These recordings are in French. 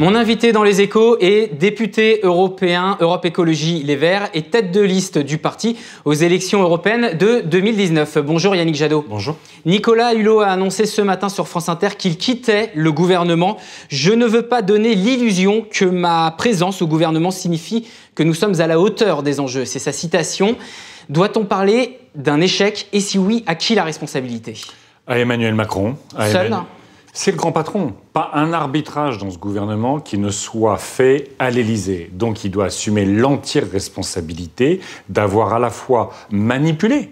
Mon invité dans Les Échos est député européen Europe Écologie Les Verts et tête de liste du parti aux élections européennes de 2019. Bonjour Yannick Jadot. Bonjour. Nicolas Hulot a annoncé ce matin sur France Inter qu'il quittait le gouvernement. Je ne veux pas donner l'illusion que ma présence au gouvernement signifie que nous sommes à la hauteur des enjeux. C'est sa citation. Doit-on parler d'un échec et si oui, à qui la responsabilité? À Emmanuel Macron. Seul? C'est le grand patron. Pas un arbitrage dans ce gouvernement qui ne soit fait à l'Élysée. Donc il doit assumer l'entière responsabilité d'avoir à la fois manipulé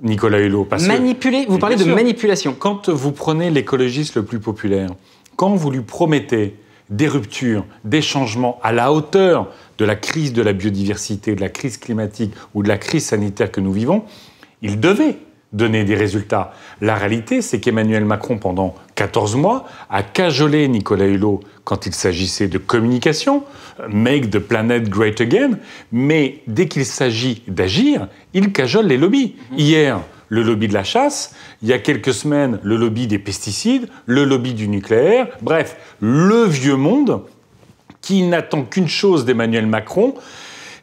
Nicolas Hulot. Manipulé? Vous parlez de manipulation. Quand vous prenez l'écologiste le plus populaire, quand vous lui promettez des ruptures, des changements à la hauteur de la crise de la biodiversité, de la crise climatique ou de la crise sanitaire que nous vivons, il devait donner des résultats. La réalité, c'est qu'Emmanuel Macron, pendant 14 mois, a cajolé Nicolas Hulot quand il s'agissait de communication, make the planet great again, mais dès qu'il s'agit d'agir, il cajole les lobbies. Hier, le lobby de la chasse, il y a quelques semaines, le lobby des pesticides, le lobby du nucléaire, bref, le vieux monde qui n'attend qu'une chose d'Emmanuel Macron,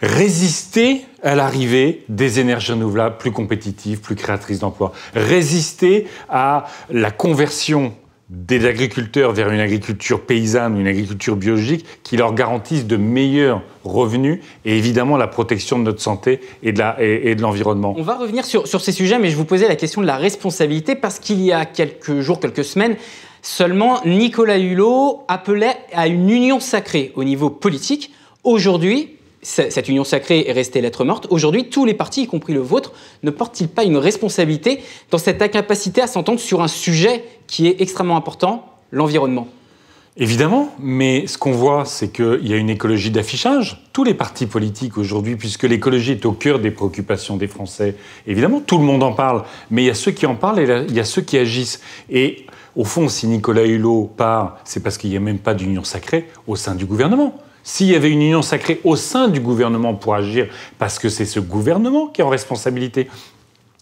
résister à l'arrivée des énergies renouvelables plus compétitives, plus créatrices d'emplois. Résister à la conversion des agriculteurs vers une agriculture paysanne ou une agriculture biologique qui leur garantisse de meilleurs revenus et évidemment la protection de notre santé et de l'environnement. On va revenir sur ces sujets, mais je vous posais la question de la responsabilité parce qu'il y a quelques jours, quelques semaines, seulement Nicolas Hulot appelait à une union sacrée au niveau politique. Aujourd'hui, cette union sacrée est restée lettre morte. Aujourd'hui, tous les partis, y compris le vôtre, ne portent-ils pas une responsabilité dans cette incapacité à s'entendre sur un sujet qui est extrêmement important, l'environnement? Évidemment, mais ce qu'on voit, c'est qu'il y a une écologie d'affichage. Tous les partis politiques aujourd'hui, puisque l'écologie est au cœur des préoccupations des Français, évidemment, tout le monde en parle, mais il y a ceux qui en parlent et il y a ceux qui agissent. Et au fond, si Nicolas Hulot part, c'est parce qu'il n'y a même pas d'union sacrée au sein du gouvernement. S'il y avait une union sacrée au sein du gouvernement pour agir, parce que c'est ce gouvernement qui est en responsabilité,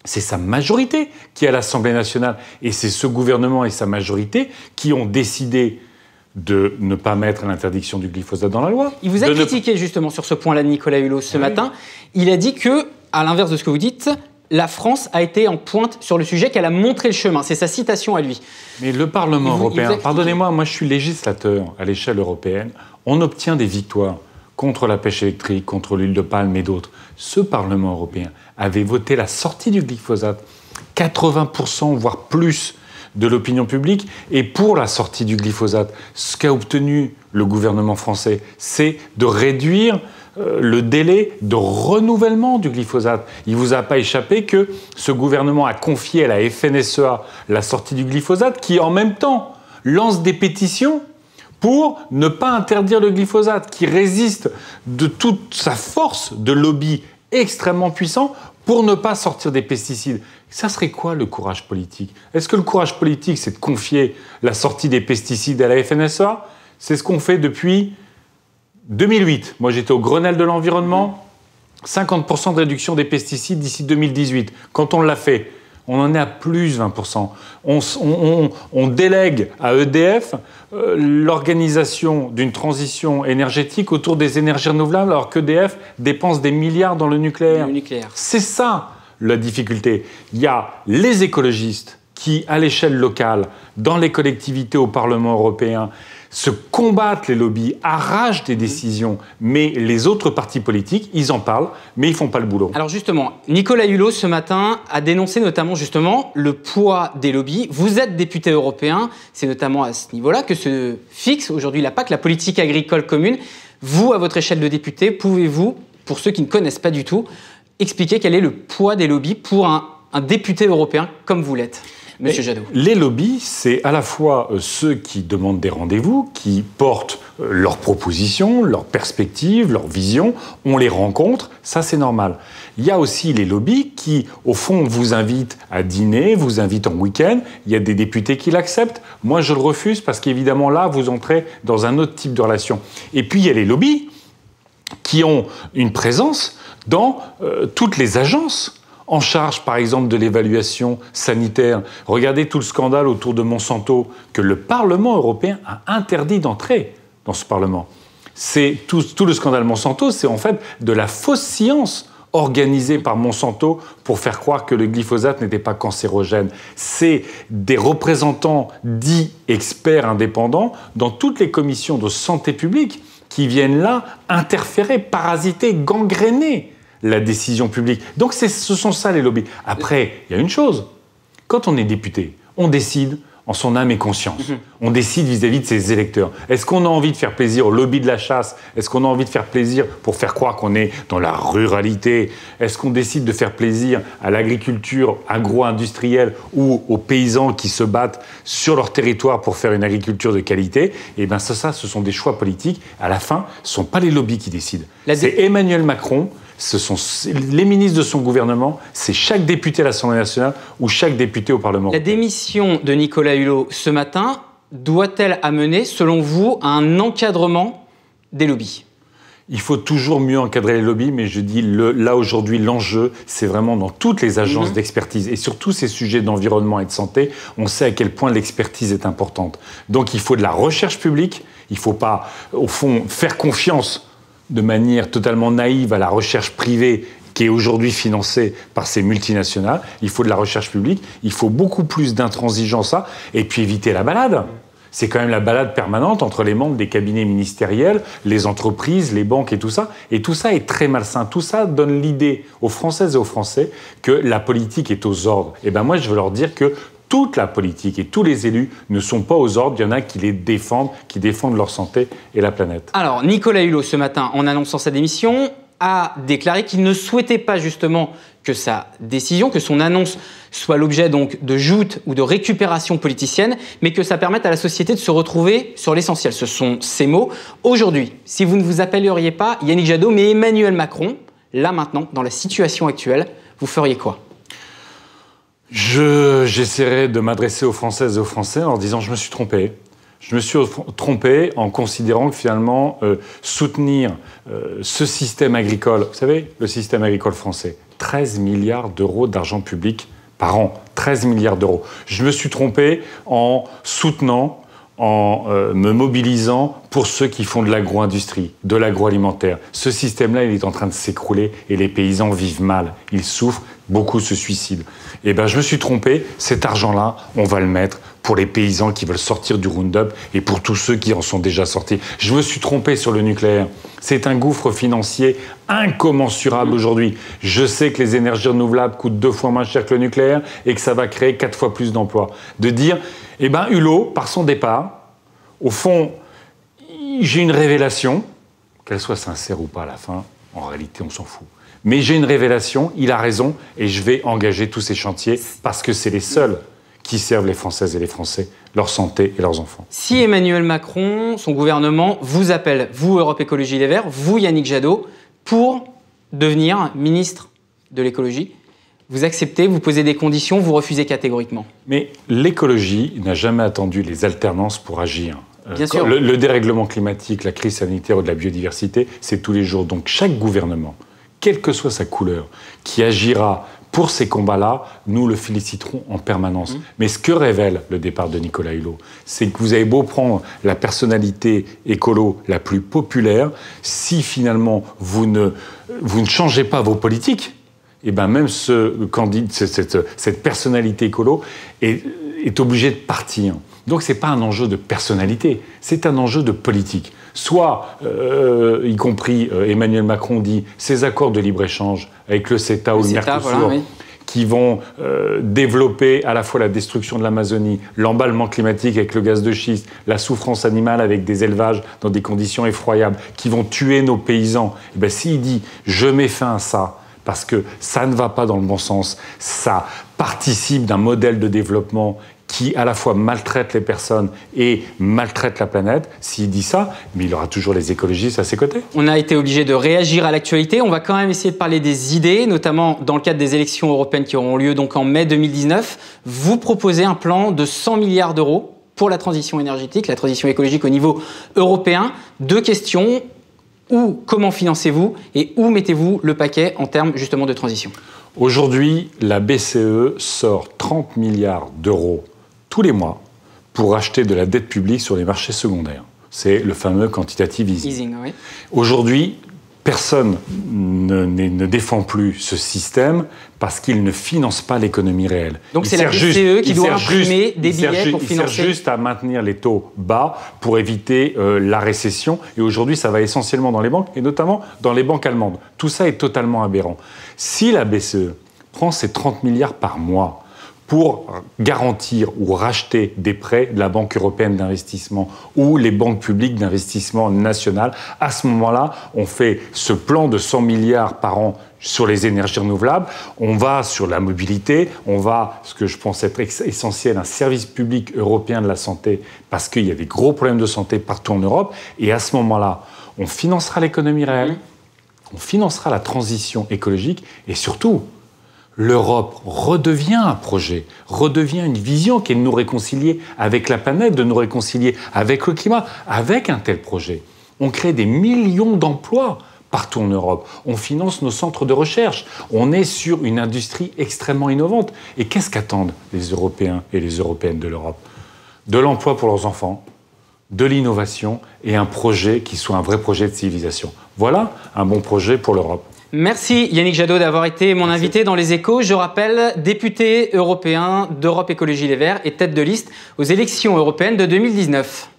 c'est sa majorité qui est à l'Assemblée nationale, et c'est ce gouvernement et sa majorité qui ont décidé de ne pas mettre l'interdiction du glyphosate dans la loi. Il vous a critiqué justement sur ce point-là, Nicolas Hulot, ce matin. Il a dit que, à l'inverse de ce que vous dites, la France a été en pointe sur le sujet, qu'elle a montré le chemin. C'est sa citation à lui. Mais le Parlement européen, pardonnez-moi, moi je suis législateur à l'échelle européenne, on obtient des victoires contre la pêche électrique, contre l'huile de palme et d'autres. Ce Parlement européen avait voté la sortie du glyphosate. 80%, voire plus, de l'opinion publique est pour la sortie du glyphosate. Ce qu'a obtenu le gouvernement français, c'est de réduire le délai de renouvellement du glyphosate. Il ne vous a pas échappé que ce gouvernement a confié à la FNSEA la sortie du glyphosate, qui en même temps lance des pétitions pour ne pas interdire le glyphosate, qui résiste de toute sa force de lobby extrêmement puissant pour ne pas sortir des pesticides. Ça serait quoi le courage politique? Est-ce que le courage politique, c'est de confier la sortie des pesticides à la FNSEA? C'est ce qu'on fait depuis 2008. Moi, j'étais au Grenelle de l'environnement. 50% de réduction des pesticides d'ici 2018. Quand on l'a fait, on en est à plus 20%. On délègue à EDF l'organisation d'une transition énergétique autour des énergies renouvelables, alors qu'EDF dépense des milliards dans le nucléaire. C'est ça la difficulté. Il y a les écologistes qui, à l'échelle locale, dans les collectivités au Parlement européen, se combattent les lobbies, arrachent des décisions, mais les autres partis politiques, ils en parlent, mais ils ne font pas le boulot. Alors justement, Nicolas Hulot, ce matin, a dénoncé notamment justement le poids des lobbies. Vous êtes député européen, c'est notamment à ce niveau-là que se fixe aujourd'hui la PAC, la politique agricole commune. Vous, à votre échelle de député, pouvez-vous, pour ceux qui ne connaissent pas du tout, expliquer quel est le poids des lobbies pour un député européen comme vous l'êtes ? Monsieur Jadot. Les lobbies, c'est à la fois ceux qui demandent des rendez-vous, qui portent leurs propositions, leurs perspectives, leurs visions. On les rencontre, ça c'est normal. Il y a aussi les lobbies qui, au fond, vous invitent à dîner, vous invitent en week-end. Il y a des députés qui l'acceptent. Moi, je le refuse parce qu'évidemment, là, vous entrez dans un autre type de relation. Et puis, il y a les lobbies qui ont une présence dans toutes les agences en charge, par exemple, de l'évaluation sanitaire. Regardez tout le scandale autour de Monsanto que le Parlement européen a interdit d'entrer dans ce Parlement. C'est tout le scandale Monsanto, c'est en fait de la fausse science organisée par Monsanto pour faire croire que le glyphosate n'était pas cancérogène. C'est des représentants dits experts indépendants dans toutes les commissions de santé publique qui viennent là interférer, parasiter, gangréner la décision publique. Donc ce sont ça les lobbies. Après, il y a une chose. Quand on est député, on décide en son âme et conscience. On décide vis-à-vis de ses électeurs. Est-ce qu'on a envie de faire plaisir au lobby de la chasse? Est-ce qu'on a envie de faire plaisir pour faire croire qu'on est dans la ruralité? Est-ce qu'on décide de faire plaisir à l'agriculture agro-industrielle ou aux paysans qui se battent sur leur territoire pour faire une agriculture de qualité? Eh bien ça, ce sont des choix politiques. À la fin, ce ne sont pas les lobbies qui décident. C'est Emmanuel Macron, ce sont les ministres de son gouvernement, c'est chaque député à l'Assemblée nationale ou chaque député au Parlement européen. La démission de Nicolas Hulot ce matin doit-elle amener, selon vous, à un encadrement des lobbies? Il faut toujours mieux encadrer les lobbies, mais je dis là aujourd'hui, l'enjeu, c'est vraiment dans toutes les agences d'expertise. Et sur tous ces sujets d'environnement et de santé, on sait à quel point l'expertise est importante. Donc il faut de la recherche publique, il ne faut pas, au fond, faire confiance de manière totalement naïve à la recherche privée qui est aujourd'hui financée par ces multinationales. Il faut de la recherche publique, il faut beaucoup plus d'intransigeance, et puis éviter la balade. C'est quand même la balade permanente entre les membres des cabinets ministériels, les entreprises, les banques et tout ça. Et tout ça est très malsain. Tout ça donne l'idée aux Françaises et aux Français que la politique est aux ordres. Et bien moi, je veux leur dire que toute la politique et tous les élus ne sont pas aux ordres. Il y en a qui les défendent, qui défendent leur santé et la planète. Alors, Nicolas Hulot, ce matin, en annonçant sa démission, a déclaré qu'il ne souhaitait pas justement que sa décision, que son annonce soit l'objet donc de joutes ou de récupération politicienne, mais que ça permette à la société de se retrouver sur l'essentiel. Ce sont ses mots. Aujourd'hui, si vous ne vous appelleriez pas Yannick Jadot, mais Emmanuel Macron, là maintenant, dans la situation actuelle, vous feriez quoi ? J'essaierai de m'adresser aux Françaises et aux Français en leur disant « je me suis trompé ». Je me suis trompé en considérant que finalement, soutenir ce système agricole, vous savez, le système agricole français, 13 milliards d'euros d'argent public par an, 13 milliards d'euros. Je me suis trompé en soutenant, en me mobilisant pour ceux qui font de l'agro-industrie, de l'agroalimentaire. Ce système-là, il est en train de s'écrouler et les paysans vivent mal. Ils souffrent, beaucoup se suicident. Eh bien, je me suis trompé. Cet argent-là, on va le mettre pour les paysans qui veulent sortir du Roundup et pour tous ceux qui en sont déjà sortis. Je me suis trompé sur le nucléaire. C'est un gouffre financier incommensurable aujourd'hui. Je sais que les énergies renouvelables coûtent 2 fois moins cher que le nucléaire et que ça va créer 4 fois plus d'emplois. De dire, eh bien, Hulot, par son départ, au fond, j'ai une révélation, qu'elle soit sincère ou pas à la fin, en réalité, on s'en fout. Mais j'ai une révélation, il a raison, et je vais engager tous ces chantiers parce que c'est les seuls qui servent les Françaises et les Français, leur santé et leurs enfants. Si Emmanuel Macron, son gouvernement, vous appelle, vous, Europe Écologie Les Verts, vous, Yannick Jadot, pour devenir ministre de l'écologie, vous acceptez, vous posez des conditions, vous refusez catégoriquement? Mais l'écologie n'a jamais attendu les alternances pour agir. Bien sûr. Le dérèglement climatique, la crise sanitaire ou de la biodiversité, c'est tous les jours. Donc chaque gouvernement, quelle que soit sa couleur, qui agira pour ces combats-là, nous le féliciterons en permanence. Mais ce que révèle le départ de Nicolas Hulot, c'est que vous avez beau prendre la personnalité écolo la plus populaire, si finalement vous ne changez pas vos politiques, et ben même cette personnalité écolo est obligée de partir. Donc ce n'est pas un enjeu de personnalité, c'est un enjeu de politique. Soit, y compris Emmanuel Macron dit, ces accords de libre-échange avec le CETA ou le Mercosur, voilà, oui, qui vont développer à la fois la destruction de l'Amazonie, l'emballement climatique avec le gaz de schiste, la souffrance animale avec des élevages dans des conditions effroyables, qui vont tuer nos paysans, et ben, s'il dit « je mets fin à ça », parce que ça ne va pas dans le bon sens, ça participe d'un modèle de développement qui à la fois maltraite les personnes et maltraite la planète, s'il dit ça, mais il aura toujours les écologistes à ses côtés. On a été obligé de réagir à l'actualité. On va quand même essayer de parler des idées, notamment dans le cadre des élections européennes qui auront lieu donc en mai 2019. Vous proposez un plan de 100 milliards d'euros pour la transition énergétique, la transition écologique au niveau européen. 2 questions. Comment financez-vous et où mettez-vous le paquet en termes justement de transition? Aujourd'hui, la BCE sort 30 milliards d'euros tous les mois pour acheter de la dette publique sur les marchés secondaires. C'est le fameux quantitative easing. Oui. Aujourd'hui, personne ne défend plus ce système parce qu'il ne finance pas l'économie réelle. Donc c'est la BCE qui doit imprimer des billets pour financer... Il sert juste à maintenir les taux bas pour éviter la récession. Et aujourd'hui, ça va essentiellement dans les banques, et notamment dans les banques allemandes. Tout ça est totalement aberrant. Si la BCE prend ces 30 milliards par mois pour garantir ou racheter des prêts de la Banque européenne d'investissement ou les banques publiques d'investissement nationales, à ce moment-là, on fait ce plan de 100 milliards par an sur les énergies renouvelables, on va sur la mobilité, on va, ce que je pense être essentiel, un service public européen de la santé, parce qu'il y a des gros problèmes de santé partout en Europe, et à ce moment-là, on financera l'économie réelle, on financera la transition écologique, et surtout, l'Europe redevient un projet, redevient une vision qui est de nous réconcilier avec la planète, de nous réconcilier avec le climat, avec un tel projet. On crée des millions d'emplois partout en Europe. On finance nos centres de recherche. On est sur une industrie extrêmement innovante. Et qu'est-ce qu'attendent les Européens et les Européennes de l'Europe? De l'emploi pour leurs enfants, de l'innovation et un projet qui soit un vrai projet de civilisation. Voilà un bon projet pour l'Europe. Merci Yannick Jadot d'avoir été mon invité dans Les Échos. Je rappelle, député européen d'Europe Écologie Les Verts et tête de liste aux élections européennes de 2019.